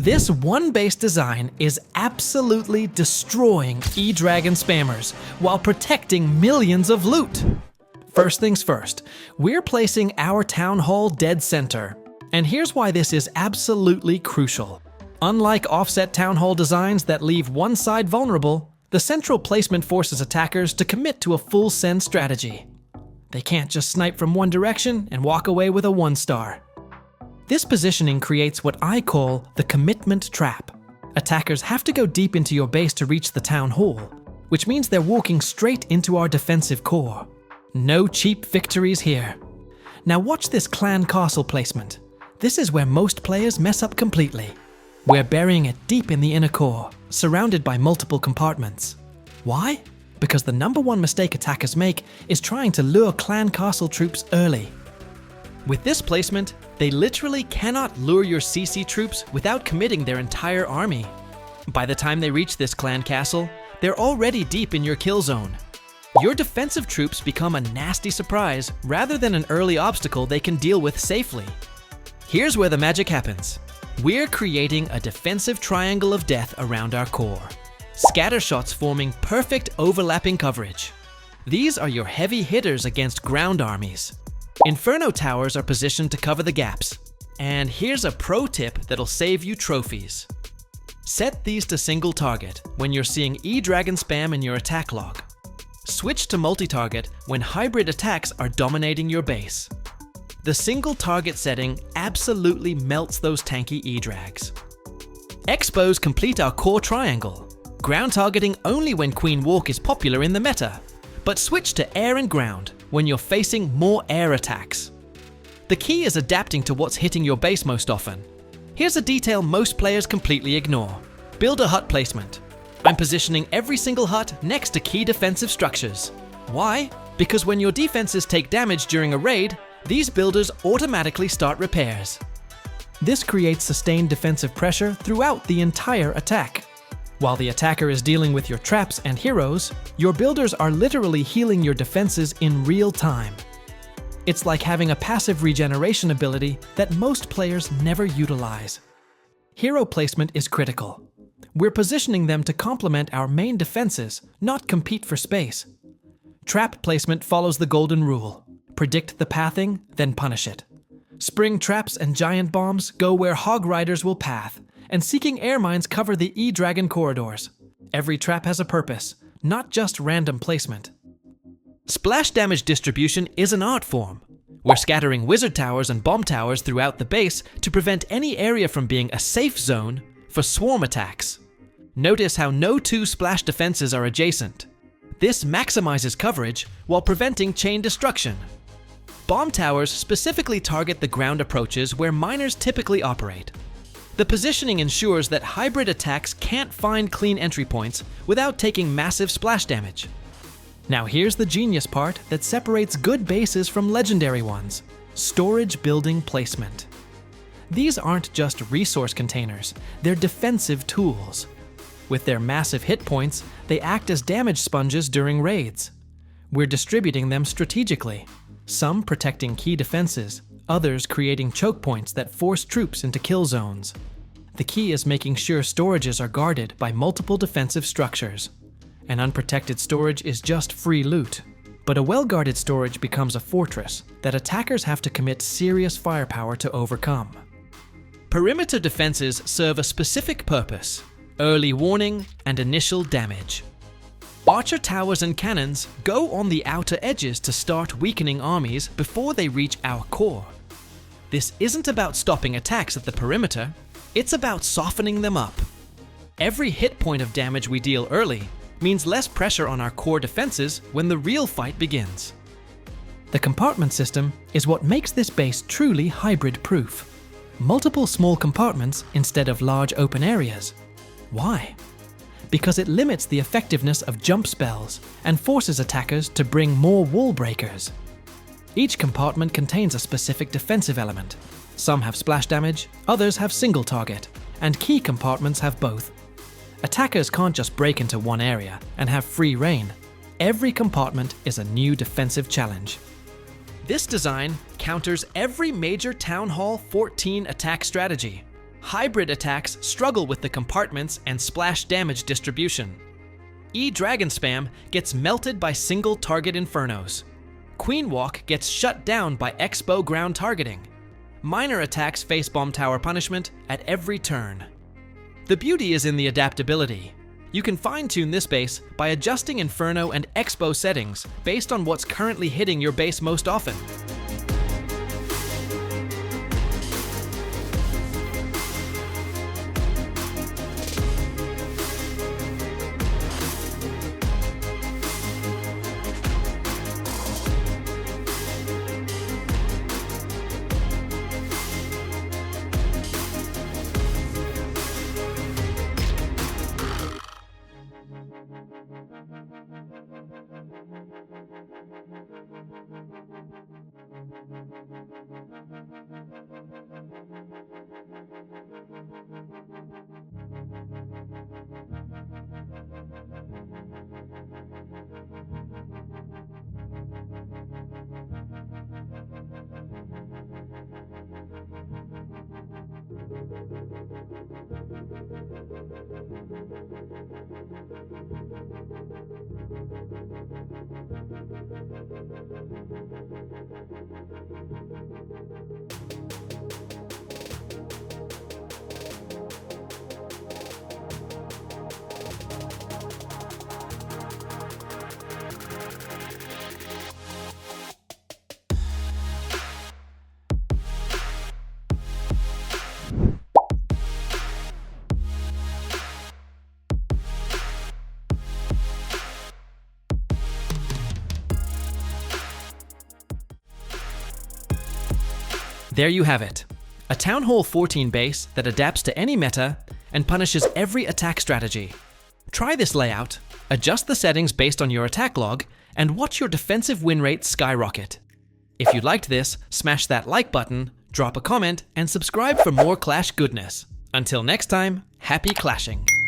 This one base design is absolutely destroying E-Dragon spammers while protecting millions of loot. First things first, we're placing our town hall dead center. And here's why this is absolutely crucial. Unlike offset town hall designs that leave one side vulnerable, the central placement forces attackers to commit to a full send strategy. They can't just snipe from one direction and walk away with a 1-star. This positioning creates what I call the commitment trap. Attackers have to go deep into your base to reach the town hall, which means they're walking straight into our defensive core. No cheap victories here. Now watch this clan castle placement. This is where most players mess up completely. We're burying it deep in the inner core, surrounded by multiple compartments. Why? Because the number one mistake attackers make is trying to lure clan castle troops early. With this placement, they literally cannot lure your CC troops without committing their entire army. By the time they reach this clan castle, they're already deep in your kill zone. Your defensive troops become a nasty surprise rather than an early obstacle they can deal with safely. Here's where the magic happens. We're creating a defensive triangle of death around our core. Scatter shots forming perfect overlapping coverage. These are your heavy hitters against ground armies. Inferno towers are positioned to cover the gaps. And here's a pro tip that'll save you trophies. Set these to single target when you're seeing E-Dragon spam in your attack log. Switch to multi-target when hybrid attacks are dominating your base. The single target setting absolutely melts those tanky E-Drags. Expos complete our core triangle. Ground targeting only when Queen Walk is popular in the meta, but switch to air and ground when you're facing more air attacks. The key is adapting to what's hitting your base most often. Here's a detail most players completely ignore. Build a hut placement. I'm positioning every single hut next to key defensive structures. Why? Because when your defenses take damage during a raid, these builders automatically start repairs. This creates sustained defensive pressure throughout the entire attack. While the attacker is dealing with your traps and heroes, your builders are literally healing your defenses in real time. It's like having a passive regeneration ability that most players never utilize. Hero placement is critical. We're positioning them to complement our main defenses, not compete for space. Trap placement follows the golden rule. Predict the pathing, then punish it. Spring traps and giant bombs go where hog riders will path, and seeking air mines cover the E-Dragon corridors. Every trap has a purpose, not just random placement. Splash damage distribution is an art form. We're scattering wizard towers and bomb towers throughout the base to prevent any area from being a safe zone for swarm attacks. Notice how no two splash defenses are adjacent. This maximizes coverage while preventing chain destruction. Bomb towers specifically target the ground approaches where miners typically operate. The positioning ensures that hybrid attacks can't find clean entry points without taking massive splash damage. Now here's the genius part that separates good bases from legendary ones: storage building placement. These aren't just resource containers, they're defensive tools. With their massive hit points, they act as damage sponges during raids. We're distributing them strategically, some protecting key defenses, others creating choke points that force troops into kill zones. The key is making sure storages are guarded by multiple defensive structures. An unprotected storage is just free loot, but a well-guarded storage becomes a fortress that attackers have to commit serious firepower to overcome. Perimeter defenses serve a specific purpose: early warning and initial damage. Archer towers and cannons go on the outer edges to start weakening armies before they reach our core. This isn't about stopping attacks at the perimeter, it's about softening them up. Every hit point of damage we deal early means less pressure on our core defenses when the real fight begins. The compartment system is what makes this base truly hybrid-proof. Multiple small compartments instead of large open areas. Why? Because it limits the effectiveness of jump spells and forces attackers to bring more wall breakers. Each compartment contains a specific defensive element. Some have splash damage, others have single target, and key compartments have both. Attackers can't just break into one area and have free reign. Every compartment is a new defensive challenge. This design counters every major Town Hall 14 attack strategy. Hybrid attacks struggle with the compartments and splash damage distribution. E-Dragon spam gets melted by single target infernos. Queen Walk gets shut down by X-bow ground targeting. Minor attacks face bomb tower punishment at every turn. The beauty is in the adaptability. You can fine-tune this base by adjusting Inferno and X-bow settings based on what's currently hitting your base most often. There you have it, a Town Hall 14 base that adapts to any meta and punishes every attack strategy. Try this layout, adjust the settings based on your attack log, and watch your defensive win rate skyrocket. If you liked this, smash that like button, drop a comment, and subscribe for more Clash goodness. Until next time, happy clashing!